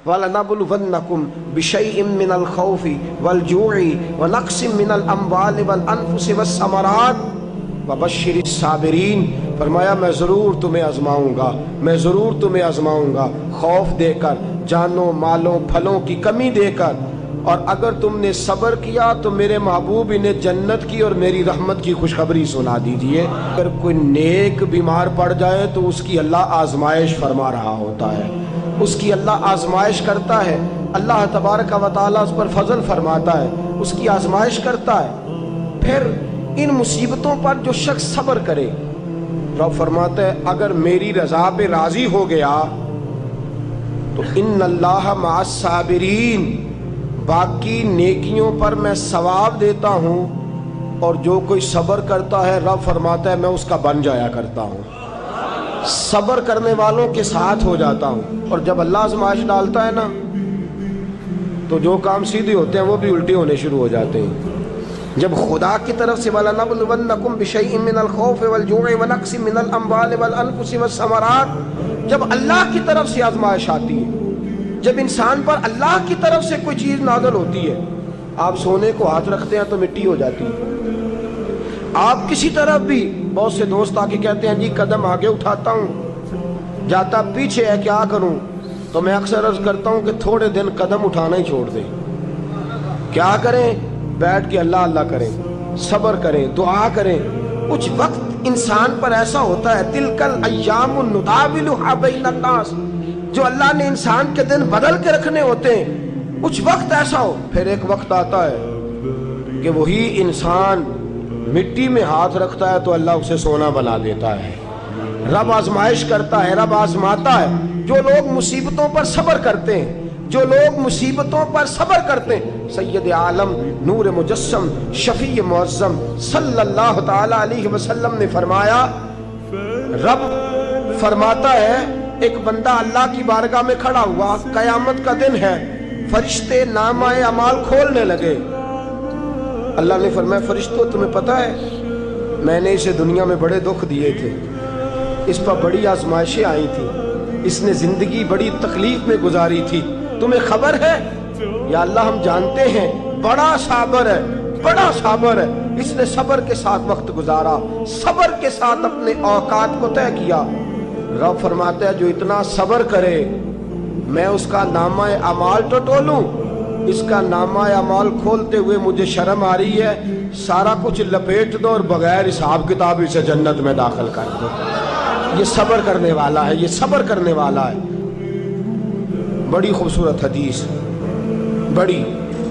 وَلَنَبْلُوَنَّكُمْ بِشَيْءٍ مِّنَ الْخَوْفِ وَالْجُوعِ وَنَقْصٍ مِّنَ الْأَمْوَالِ وَالْأَنفُسِ وَالثَّمَرَاتِ وَبَشِّرِ الصَّابِرِينَ۔ فرمایا میں ضرور تمہیں آزماؤں گا، میں ضرور تمہیں آزماؤں گا، خوف دے کر، جانوں مالوں پھلوں کی کمی دے کر، اور اگر تم نے صبر کیا تو میرے محبوب انہیں جنت کی اور میری رحمت کی خوشخبری سنا دیجئے۔ اگر کوئی نیک بیمار پڑ جائے تو اس کی اللہ آزمائش فرما رہا ہوتا ہے، اس کی اللہ آزمائش کرتا ہے، اللہ تبارک و تعالیٰ اس پر فضل فرماتا ہے، اس کی آزمائش کرتا ہے۔ پھر ان مصیبتوں پر جو شخص صبر کرے، رب فرماتا ہے اگر میری رضا پہ راضی ہو گیا تو ان اللہ مع الصابرین، باقی نیکیوں پر میں ثواب دیتا ہوں، اور جو کوئی صبر کرتا ہے رب فرماتا ہے میں اس کا بن جایا کرتا ہوں، صبر کرنے والوں کے ساتھ ہو جاتا ہوں۔ اور جب اللہ آزمائش ڈالتا ہے نا تو جو کام سیدھے ہوتے ہیں وہ بھی الٹے ہونے شروع ہو جاتے ہیں۔ جب خدا کی طرف سے وَلَنَبْلُوَنَّكُمْ بِشَيْءٍ مِّنَ الْخَوْفِ وَالْجُوعِ وَنَقْصٍ مِّنَ الْأَمْوَالِ وَالْأَنفُسِ وَالثَّمَرَاتِ، جب اللہ کی طرف سے آزمائش آتی ہے، جب انسان پر اللہ کی طرف سے کوئی چیز نازل ہوتی ہے، آپ سونے کو ہاتھ رکھتے ہیں تو مٹی ہو جاتی ہے، آپ کسی طرف بھی، بہت سے دوست آ کے کہتے ہیں جی قدم آگے اٹھاتا ہوں جاتا پیچھے ہے کیا کروں، تو میں اکثر عرض کرتا ہوں کہ تھوڑے دن قدم اٹھانا ہی چھوڑ دیں، کیا کریں، بیٹھ کے اللہ اللہ کریں، صبر کریں، دعا کریں۔ کچھ وقت انسان پر ایسا ہوتا ہے تِلْكَ الْأَيَّامُ نُدَاوِلُهَا بَيْنَ النَّاسِ، جو اللہ نے انسان کے دن بدل کے رکھنے ہوتے ہیں، کچھ وقت ایسا ہو، پھر ایک وقت آتا ہے کہ وہی انسان مٹی میں ہاتھ رکھتا ہے تو اللہ اسے سونا بنا دیتا ہے۔ رب آزمائش کرتا ہے، رب آزماتا ہے۔ جو لوگ مصیبتوں پر صبر کرتے ہیں، جو لوگ مصیبتوں پر صبر کرتے ہیں، سید عالم نور مجسم شفیع معظم صلی اللہ تعالی علیہ وسلم نے فرمایا، رب فرماتا ہے ایک بندہ اللہ کی بارگاہ میں کھڑا ہوا، قیامت کا دن ہے، فرشتے نامہ اعمال کھولنے لگے۔ اللہ نے فرمایا فرشتوں تمہیں پتہ ہے میں نے اسے دنیا میں بڑے دکھ دیے تھے، اس پر بڑی آزمائشیں آئی تھیں، اس نے زندگی بڑی تکلیف میں گزاری تھی، تمہیں خبر ہے؟ یا اللہ ہم جانتے ہیں، بڑا صابر ہے، بڑا صابر ہے، اس نے صبر کے ساتھ وقت گزارا، صبر کے ساتھ اپنے اوقات کو طے کیا۔ رب فرماتا ہے جو اتنا صبر کرے میں اس کا نامہ اعمال ٹٹولوں، اس کا نامہ اعمال کھولتے ہوئے مجھے شرم آ رہی ہے، سارا کچھ لپیٹ دو اور بغیر حساب کتاب اسے جنت میں داخل کر دو۔ یہ صبر کرنے والا ہے، یہ صبر کرنے والا ہے۔ بڑی خوبصورت حدیث، بڑی،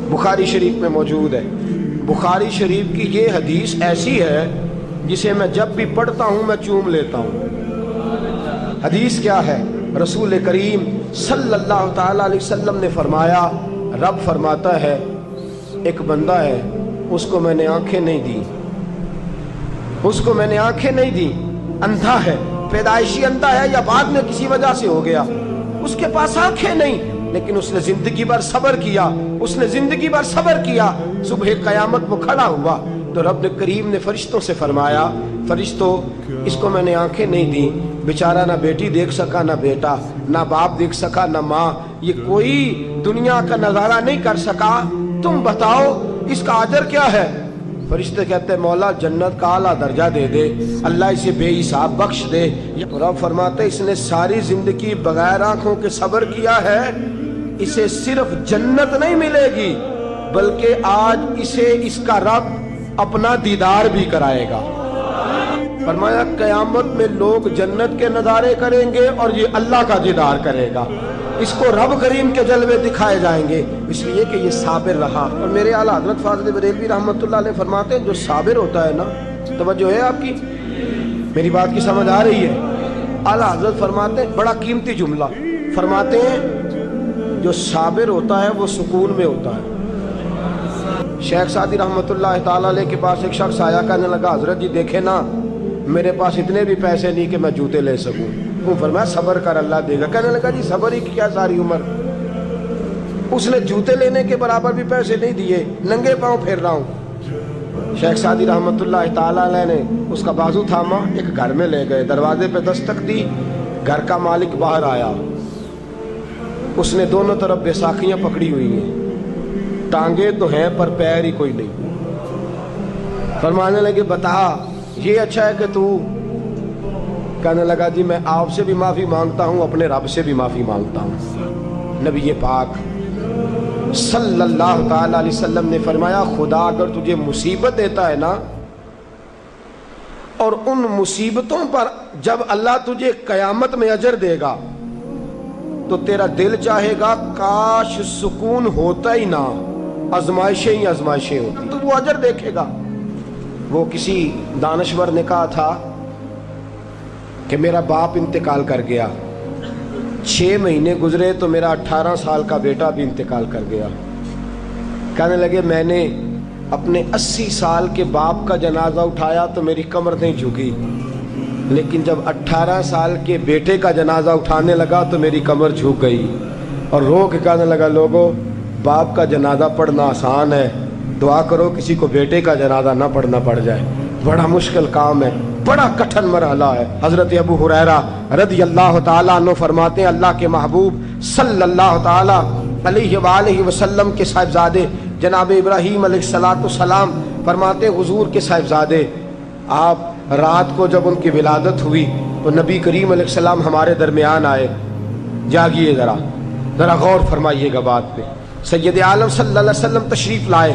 بخاری شریف میں موجود ہے۔ بخاری شریف کی یہ حدیث ایسی ہے جسے میں جب بھی پڑھتا ہوں میں چوم لیتا ہوں۔ حدیث کیا ہے؟ رسول کریم صلی اللہ تعالی علیہ وسلم نے فرمایا، رب فرماتا ہے ایک بندہ ہے اس کو میں نے آنکھیں نہیں دی، اس کو میں نے آنکھیں نہیں دی، اندھا ہے، پیدائشی اندھا ہے یا بعد میں کسی وجہ سے ہو گیا، اس کے پاس آنکھیں نہیں، لیکن اس نے زندگی بھر صبر کیا، اس نے زندگی بھر صبر کیا، صبح قیامت وہ کھڑا ہوا تو رب کریم نے فرشتوں سے فرمایا، فرشتوں اس کو میں نے آنکھیں نہیں دی، بیچارہ نہ بیٹی دیکھ سکا نہ بیٹا، نہ باپ دیکھ سکا نہ ماں، یہ کوئی دنیا کا نظارہ نہیں کر سکا، تم بتاؤ اس کا اجر کیا ہے؟ فرشتے کہتے ہیں مولا جنت کا اعلیٰ درجہ دے دے، اللہ اسے بے حساب بخش دے۔ رب فرماتے اس نے ساری زندگی بغیر آنکھوں کے صبر کیا ہے، اسے صرف جنت نہیں ملے گی بلکہ آج اسے اس کا رب اپنا دیدار بھی کرائے گا۔ فرمایا قیامت میں لوگ جنت کے نظارے کریں گے اور یہ اللہ کا دیدار کرے گا، اس کو رب کریم کے جلوے دکھائے جائیں گے، اس لیے کہ یہ صابر رہا۔ اور میرے اعلیٰ حضرت فاضل بریلوی رحمۃ اللہ علیہ فرماتے ہیں جو صابر ہوتا ہے نا، توجہ ہے آپ کی، میری بات کی سمجھ آ رہی ہے؟ اعلیٰ حضرت فرماتے ہیں بڑا قیمتی جملہ، فرماتے ہیں جو صابر ہوتا ہے وہ سکون میں ہوتا ہے۔ شیخ سعدی رحمۃ اللہ تعالیٰ علیہ کے پاس ایک شخص آیا، کہنے لگا حضرت جی دیکھیں نا میرے پاس اتنے بھی پیسے نہیں کہ میں جوتے لے سکوں۔ وہ فرمایا صبر کر اللہ دے گا۔ کہنے لگا جی صبر ہی کیا ساری عمر، اس نے جوتے لینے کے برابر بھی پیسے نہیں دیے، ننگے پاؤں پھر رہا ہوں۔ شیخ سعدی رحمۃ اللہ تعالیٰ علیہ نے اس کا بازو تھاما، ایک گھر میں لے گئے، دروازے پہ دستک دی، گھر کا مالک باہر آیا، اس نے دونوں طرف بیساکھیاں پکڑی ہوئی ہیں، ٹانگیں تو ہیں پر پیر ہی کوئی نہیں۔ فرمانے لگے بتا یہ اچھا ہے کہ تو، کہنے لگا جی میں آپ سے بھی معافی مانگتا ہوں، اپنے رب سے بھی معافی مانگتا ہوں۔ نبی پاک صلی اللہ تعالی علیہ وسلم نے فرمایا خدا اگر تجھے مصیبت دیتا ہے نا، اور ان مصیبتوں پر جب اللہ تجھے قیامت میں اجر دے گا تو تیرا دل چاہے گا کاش سکون ہوتا ہی نہ، آزمائشیں ہی آزمائشیں ہوتی، تو وہ اجر دیکھے گا۔ وہ کسی دانشور نے کہا تھا کہ میرا باپ انتقال کر گیا، 6 مہینے گزرے تو میرا 18 سال کا بیٹا بھی انتقال کر گیا۔ کہنے لگے میں نے اپنے 80 سال کے باپ کا جنازہ اٹھایا تو میری کمر نہیں جھکی، لیکن جب 18 سال کے بیٹے کا جنازہ اٹھانے لگا تو میری کمر جھک گئی، اور رو کے کہنے لگا لوگوں باپ کا جنازہ پڑھنا آسان ہے، دعا کرو کسی کو بیٹے کا جنازہ نہ پڑھنا پڑ جائے، بڑا مشکل کام ہے، بڑا کٹھن مرحلہ ہے۔ حضرت ابو ہریرہ رضی اللہ تعالیٰ عنہ فرماتے ہیں اللہ کے محبوب صلی اللہ تعالیٰ علیہ وآلہ وسلم کے صاحبزادے جناب ابراہیم علیہ السلام فرماتے ہیں حضور کے صاحبزادے آپ رات کو جب ان کی ولادت ہوئی تو نبی کریم علیہ السلام ہمارے درمیان آئے۔ جاگیے ذرا غور فرمائیے گا بات پہ۔ سید عالم صلی اللہ علیہ وسلم تشریف لائے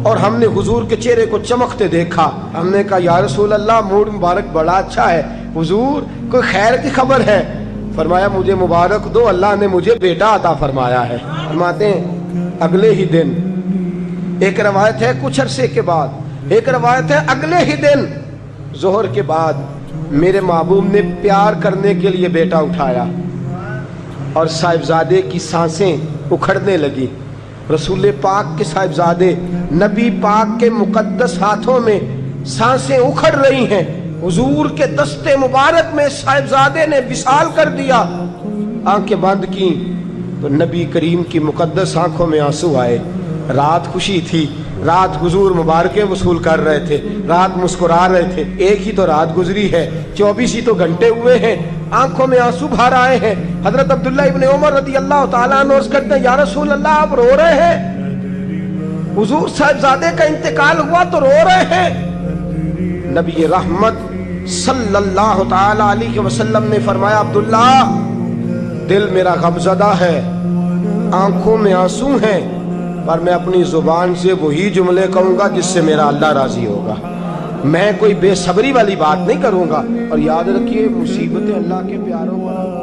اور ہم نے حضور کے چہرے کو چمکتے دیکھا۔ ہم نے کہا یا رسول اللہ موڈ مبارک بڑا اچھا ہے، حضور کوئی خیر کی خبر ہے؟ فرمایا مجھے مبارک دو، اللہ نے مجھے بیٹا عطا فرمایا ہے۔ فرماتے ہیں اگلے ہی دن، ایک روایت ہے کچھ عرصے کے بعد، ایک روایت ہے اگلے ہی دن ظہر کے بعد میرے محبوب نے پیار کرنے کے لیے بیٹا اٹھایا اور صاحبزادے کی سانسیں اکھڑنے لگی۔ رسول پاک کے صاحبزادے نبی پاک کے مقدس ہاتھوں میں سانسیں اکھڑ رہی ہیں، حضور کے دست مبارک میں صاحبزادے نے وصال کر دیا۔ آنکھیں بند کی تو نبی کریم کی مقدس آنکھوں میں آنسو آئے۔ رات خوشی تھی، رات حضور مبارکیں وصول کر رہے تھے، رات مسکرا رہے تھے، ایک ہی تو رات گزری ہے، 24 ہی تو گھنٹے ہوئے ہیں، آنکھوں میں آنسو بھر آئے ہیں۔ حضرت عبداللہ ابن عمر رضی اللہ تعالیٰ عنہ عرض کرتے ہیں یا رسول اللہ آپ رو رہے ہیں؟ حضور صاحبزادے کا انتقال ہوا تو رو رہے ہیں؟ نبی رحمت صلی اللہ تعالیٰ علیہ وسلم نے فرمایا عبداللہ دل میرا غمزدہ ہے، آنکھوں میں آنسو ہیں، پر میں اپنی زبان سے وہی جملے کہوں گا جس سے میرا اللہ راضی ہوگا، میں کوئی بے صبری والی بات نہیں کروں گا۔ اور یاد رکھیے مصیبتیں اللہ کے پیاروں پر